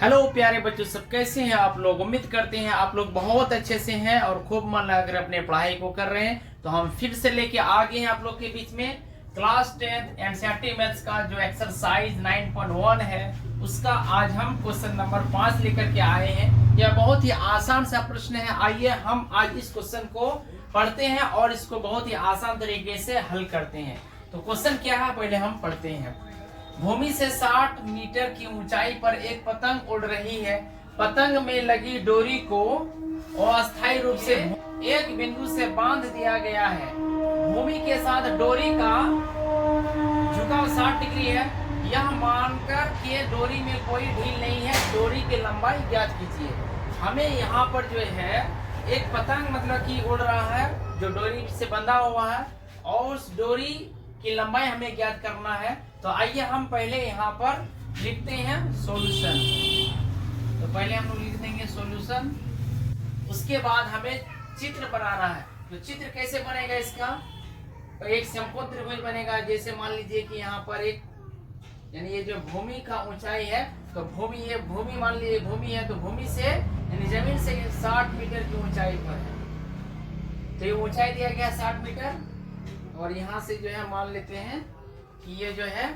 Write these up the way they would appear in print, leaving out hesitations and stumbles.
Hello प्यारे बच्चों, सब कैसे हैं आप लोग। उम्मीद करते हैं आप लोग बहुत अच्छे से हैं और खूब मन लगाकर अपने पढ़ाई को कर रहे हैं। तो हम फिर से लेके आ गए हैं आप लोग के बीच में क्लास 10th एनसीईआरटी मैथ्स का जो एक्सरसाइज 9.1 है, उसका आज हम क्वेश्चन नंबर 5 लेकर के आए हैं। यह बहुत ही आसान सा प्रश्न है। आइए हम आज इस क्वेश्चन को पढ़ते हैं और इसको बहुत ही आसान तरीके से हल करते हैं। तो क्वेश्चन क्या है पहले हम पढ़ते हैं। भूमि से 60 मीटर की ऊंचाई पर एक पतंग उड़ रही है। पतंग में लगी डोरी को अस्थायी रूप से एक बिंदु से बांध दिया गया है। भूमि के साथ डोरी का झुकाव 60 डिग्री है। यह मानकर कि डोरी में कोई ढील नहीं है, डोरी की लंबाई ज्ञात कीजिए। हमें यहाँ पर जो है एक पतंग मतलब कि उड़ रहा है जो डोरी से बंधा हुआ है और उस डोरी की लंबाई हमें ज्ञात करना है। तो आइए हम पहले यहाँ पर लिखते हैं सॉल्यूशन। तो पहले हम लोग लिख देंगे सॉल्यूशन। उसके बाद हमें चित्र बनाना है। तो चित्र कैसे बनेगा इसका, तो एक समकोण त्रिभुज बनेगा। जैसे मान लीजिए कि यहाँ पर एक यानी ये जो भूमि का ऊंचाई है, तो भूमि मान लीजिए भूमि है, तो भूमि से यानी जमीन से 60 मीटर की ऊंचाई पर है। तो ये ऊंचाई दिया गया 60 मीटर और यहाँ से जो है मान लेते हैं कि ये जो है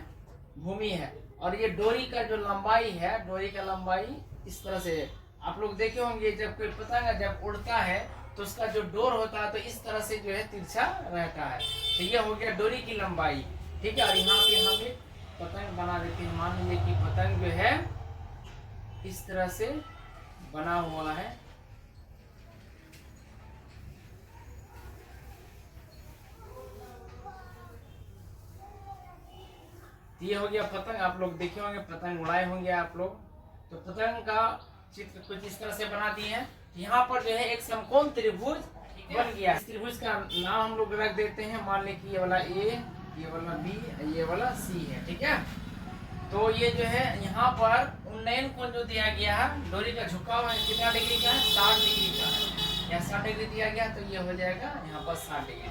भूमि है और ये डोरी का जो लंबाई है, डोरी का लंबाई इस तरह से आप लोग देखे होंगे जब कोई पतंग जब उड़ता है तो उसका जो डोर होता है तो इस तरह से जो है तिरछा रहता है। तो ये हो गया डोरी की लंबाई, ठीक है। और यहाँ पे हम एक पतंग बना देते हैं। मान लीजिए कि पतंग जो है इस तरह से बना हुआ है। ये हो गया पतंग। आप लोग देखे होंगे पतंग उड़ाए होंगे आप लोग। तो पतंग का चित्र कुछ इस तरह से बना दिए हैं। यहाँ पर जो है एक समकोण त्रिभुज बन गया। इस त्रिभुज का नाम हम लोग रख देते हैं। मान लें कि ये वाला ए, ये वाला बी, ये वाला सी है, ठीक है। तो ये जो है यहाँ पर उन्नयन कोण जो दिया गया है, डोरी का झुकाव है कितना डिग्री का है, 60 डिग्री का है। यहाँ 60 डिग्री दिया गया तो ये हो जाएगा यहाँ पर 60 डिग्री।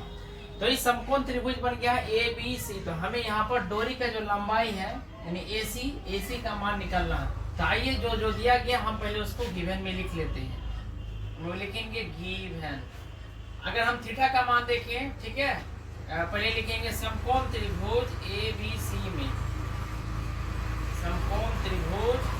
तो इस समकोण त्रिभुज बन गया है ए बी सी। तो हमें यहाँ पर डोरी का जो लंबाई है यानी AC का मान निकालना है। तो आइए जो जो दिया गया हम पहले उसको गिवन में लिख लेते हैं। वो लिखेंगे गिवन। अगर हम थीटा का मान देखें, ठीक है, पहले लिखेंगे समकोण त्रिभुज ABC में, समकोण त्रिभुज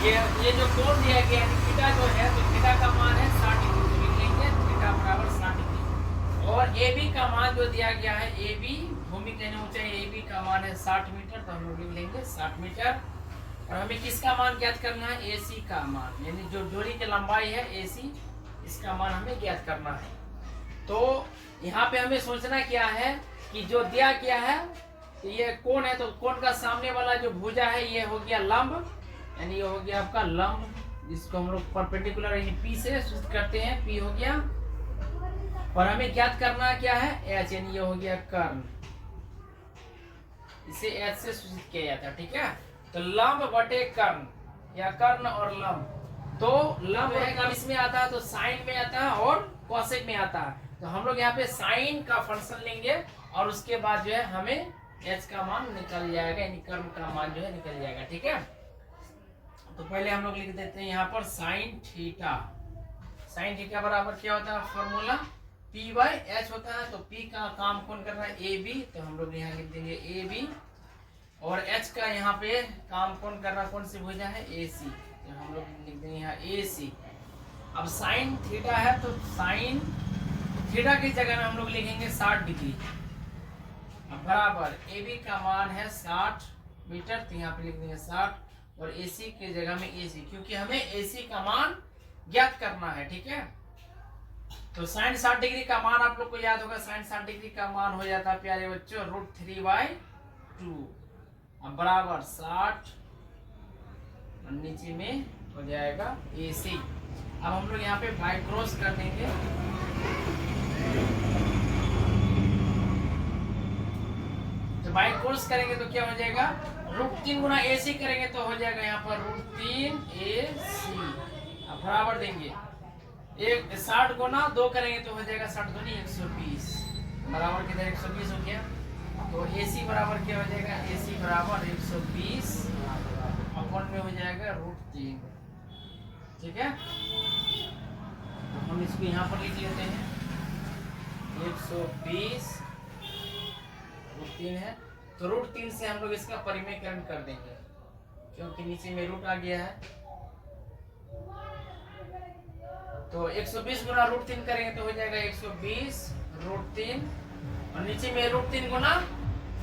ये जो कोण दिया गया है थीटा जो है, तो थीटा का मान है 60 डिग्री। तो लिख लेंगे थीटा बराबर 60 डिग्री। और AB का मान जो दिया गया है, AB भूमि के ऊंचाई AB का मान है 60 मीटर। तो हम लोग लिख लेंगे 60 मीटर। और हमें किसका मान ज्ञात करना है, AC का मान, यानी जो डोरी की लंबाई है AC, इसका मान हमें ज्ञात करना है। तो यहाँ पे हमें सोचना क्या है कि जो दिया गया है ये कोण है, तो कोण का सामने वाला जो भुजा है ये हो गया लंब, यानी ये हो गया आपका लंब, जिसको हम लोग परपेंडिकुलर यानी P से सूचित करते हैं। P हो गया। और हमें ज्ञात करना क्या है, H, यानी ये हो गया कर्ण, इसे H से सूचित किया जाता है, ठीक है। तो लंब बटे कर्ण या कर्ण और लंब। तो लंब है कर्ण इसमें आता है तो साइन में आता है और कोसेक में आता है। तो हम लोग यहाँ पे साइन का फंक्शन लेंगे और उसके बाद जो है हमें H का मान निकल जाएगा, यानी कर्ण का मान जो है निकल जाएगा, ठीक है। तो पहले हम लोग लिख देते हैं यहाँ पर साइन थीटा। साइन थीटा बराबर क्या होता है, फॉर्मूला P/H होता है। तो P का काम कौन कर रहा है, AB। तो हम लोग यहाँ लिख देंगे AB। और H का यहाँ पे काम कौन कर रहा है, कौन सी भुजा है, AC। तो हम लोग लिख देंगे यहाँ AC। अब साइन थीटा है तो साइन थीटा की जगह में हम लोग लिखेंगे 60 डिग्री। अब बराबर AB का मान है 60 मीटर, तो यहाँ पे लिख देंगे 60 और AC के जगह में AC, क्योंकि हमें AC का मान ज्ञात करना है, ठीक है। तो साइन 60 डिग्री का मान आप लोग को याद होगा, साइन 60 डिग्री का मान हो जाता है प्यारे बच्चों √3/2। अब बराबर 60 और नीचे में हो जाएगा AC। अब हम लोग यहाँ पे बाय क्रॉस कर देंगे। तो बाय क्रॉस करेंगे तो क्या हो जाएगा, √3 गुना AC करेंगे तो हो जाएगा यहाँ पर √3AC। अब बराबर देंगे एक 60 गुना 2 करेंगे तो हो जाएगा 60 दूनी 120। बराबर किधर 120 हो गया। तो AC बराबर क्या हो जाएगा, AC बराबर 120 अपन में हो जाएगा √3। ठीक है, तो हम इसको यहाँ पर लिख लेते हैं 120 √3 है, तो √3 से हम लोग इसका परिमेयकरण कर देंगे क्योंकि नीचे में रूट आ गया है। तो 120 गुना √3 करेंगे तो हो जाएगा 120 √3, और नीचे में √3 गुना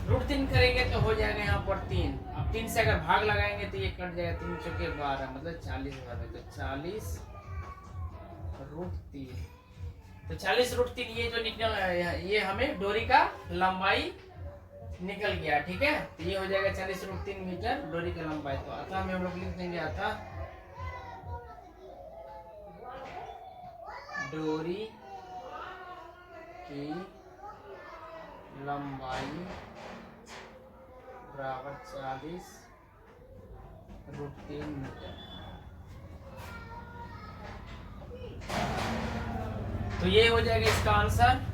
√3 करेंगे तो हो जाएगा यहाँ पर 3। अब 3 से अगर भाग लगाएंगे तो ये कट जाएगा, 3 चौके 12 मतलब 40 भाग है, तो 40 √3। तो 40 √3 ये जो निकल, ये हमें डोरी का लंबाई निकल गया। ठीक है, तो ये हो जाएगा 40 √3 मीटर डोरी का लंबाई। तो अतः में हम लोग लिख देंगे अतः डोरी की लंबाई बराबर 40 √3 मीटर। तो ये हो जाएगा इसका आंसर।